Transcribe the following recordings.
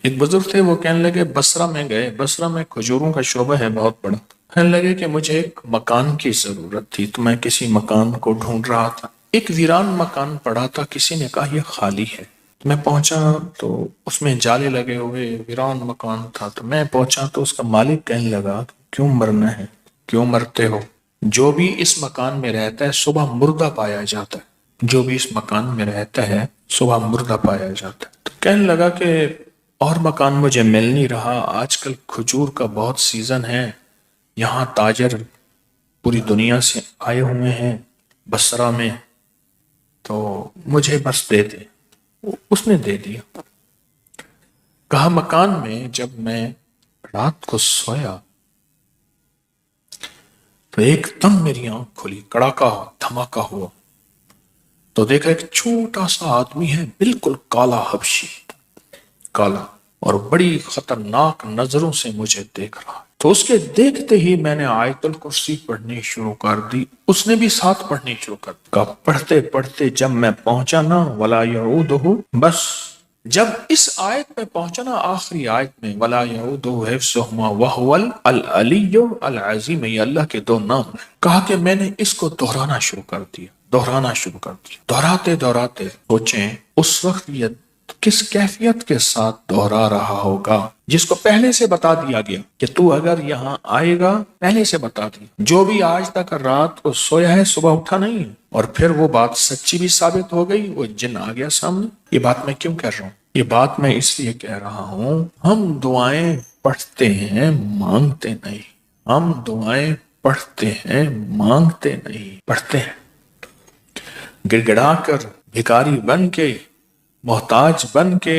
ایک بزرگ تھے، وہ کہنے لگے بصرہ میں گئے، بصرہ میں کھجوروں کا شعبہ ہے بہت بڑا، کہنے لگے کہ مجھے ایک مکان کی ضرورت تھی تو میں کسی مکان کو ڈھونڈ رہا تھا، ایک ویران مکان پڑا تھا، کسی نے کہا یہ خالی ہے، میں پہنچا تو اس میں جالے لگے ہوئے ویران مکان تھا، تو میں پہنچا تو اس کا مالک کہنے لگا کیوں مرنا ہے، کیوں مرتے ہو، جو بھی اس مکان میں رہتا ہے صبح مردہ پایا جاتا ہے، جو بھی اس مکان میں رہتا ہے صبح مردہ پایا جاتا ہے۔ تو کہنے لگا کہ اور مکان مجھے مل نہیں رہا، آج کل کھجور کا بہت سیزن ہے، یہاں تاجر پوری دنیا سے آئے ہوئے ہیں بصرہ میں، تو مجھے بس دے دے۔ اس نے دے دیا۔ کہا مکان میں جب میں رات کو سویا تو ایک دم میری آنکھ کھلی، کڑاکا دھماکہ ہوا، تو دیکھا ایک چھوٹا سا آدمی ہے، بالکل کالا حبشی، کالا، اور بڑی خطرناک نظروں سے مجھے دیکھ رہا۔ تو اس کے دیکھتے ہی میں نے آیت الکرسی پڑھنی شروع کر دی، اس نے بھی ساتھ پڑھنی شروع کر دی۔ کہا پڑھتے پڑھتے جب میں پہنچا نا ولا یعودہ، بس جب اس آیت پہ پہنچا نا آخری آیت میں ولا یعودہ حفظہما وہو العلی العظیم، یہ اللہ کے دو نام ہیں، کہا کہ میں نے اس کو دہرانا شروع کر دیا، دہرانا شروع کر دیا، دہراتے دہراتے سوچیں اس وقت یہ کس کیفیت کے ساتھ دہرا رہا ہوگا، جس کو پہلے سے بتا دیا گیا کہ تو اگر یہاں آئے گا، پہلے سے بتا دیا، جو بھی آج تک رات کو سویا ہے صبح اٹھا نہیں ہے، اور پھر وہ بات سچی بھی ثابت ہو گئی، وہ جن آ گیا سامنے۔ یہ بات میں کیوں کہہ رہا ہوں؟ یہ بات میں اس لیے کہہ رہا ہوں، ہم دعائیں پڑھتے ہیں مانگتے نہیں، ہم دعائیں پڑھتے ہیں مانگتے نہیں، پڑھتے ہیں گڑ گڑا کر، بھکاری بن کے، محتاج بن کے،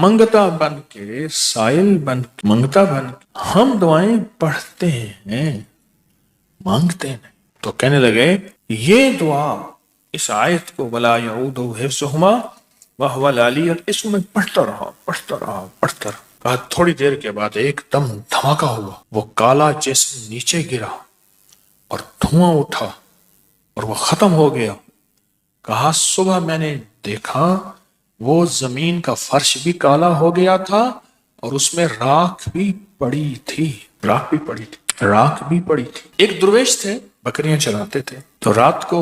منگتا بن کے، سائل بن کے، منگتا بن کے، ہم دعائیں پڑھتے ہیں مانگتے نہیں۔ تو کہنے لگے یہ دعا، اس آیت کو ولا یعودہ حفظہما وہو العلی، اس کو میں پڑھتا رہا پڑھتا رہا پڑھتا رہا۔ کہا تھوڑی دیر کے بعد ایک دم دھماکہ ہوا، وہ کالا جسم نیچے گرا اور دھواں اٹھا اور وہ ختم ہو گیا۔ کہا صبح میں نے دیکھا وہ زمین کا فرش بھی کالا ہو گیا تھا اور اس میں راکھ بھی پڑی تھی، راکھ بھی پڑی تھی، راکھ بھی پڑی تھی۔ ایک درویش تھے، بکریاں چلاتے تھے، تو رات کو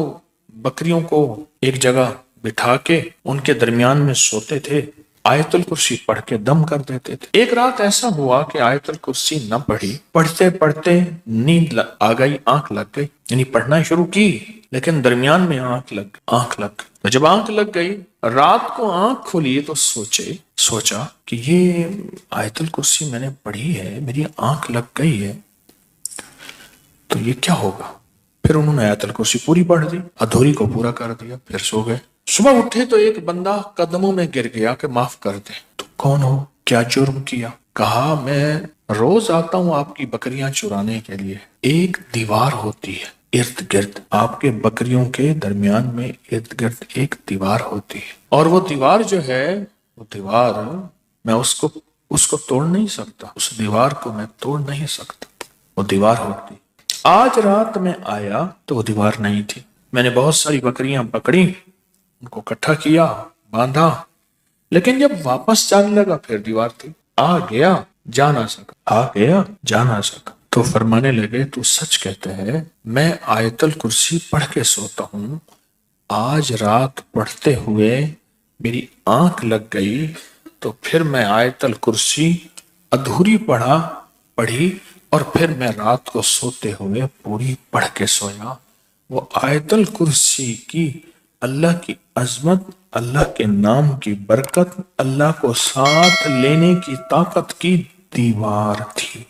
بکریوں کو ایک جگہ بٹھا کے ان کے درمیان میں سوتے تھے، آیت الکرسی پڑھ کے دم کر دیتے تھے۔ ایک رات ایسا ہوا کہ آیت الکرسی نہ پڑھی، پڑھتے پڑھتے نیند آ گئی، آنکھ لگ گئی، یعنی پڑھنا شروع کی لیکن درمیان میں آنکھ لگ گئی۔ تو جب آنکھ لگ گئی، رات کو آنکھ کھولی تو سوچا کہ یہ آیت الکرسی میں نے پڑھی ہے، میری آنکھ لگ گئی ہے، تو یہ کیا ہوگا؟ پھر انہوں نے آیت الکرسی پوری پڑھ دی، ادھوری کو پورا کر دیا، پھر سو گئے۔ صبح اٹھے تو ایک بندہ قدموں میں گر گیا کہ معاف کر دیں۔ تو کون ہو؟ کیا جرم کیا؟ کہا میں روز آتا ہوں آپ کی بکریاں چرانے کے لیے، ایک دیوار ہوتی ہے ارد گرد، آپ کے بکریوں کے درمیان میں ارد گرد ایک دیوار ہوتی ہے، اور وہ دیوار جو ہے، وہ دیوار میں اس کو توڑ نہیں سکتا، اس دیوار کو میں توڑ نہیں سکتا، وہ دیوار ہوتی۔ آج رات میں آیا تو وہ دیوار نہیں تھی، میں نے بہت ساری بکریاں پکڑی، ان کو اکٹھا کیا، باندھا، لیکن جب واپس جانے لگا پھر دیوار تھی، آ گیا جا نہ سکا، آ گیا جا نہ سکا۔ تو فرمانے لگے تو سچ کہتا ہے، میں آیت الکرسی پڑھ کے سوتا ہوں، آج رات پڑھتے ہوئے میری آنکھ لگ گئی، تو پھر میں آیت الکرسی ادھوری پڑھی، اور پھر میں رات کو سوتے ہوئے پوری پڑھ کے سویا۔ وہ آیت الکرسی کی اللہ کی عظمت، اللہ کے نام کی برکت، اللہ کو ساتھ لینے کی طاقت کی دیوار تھی۔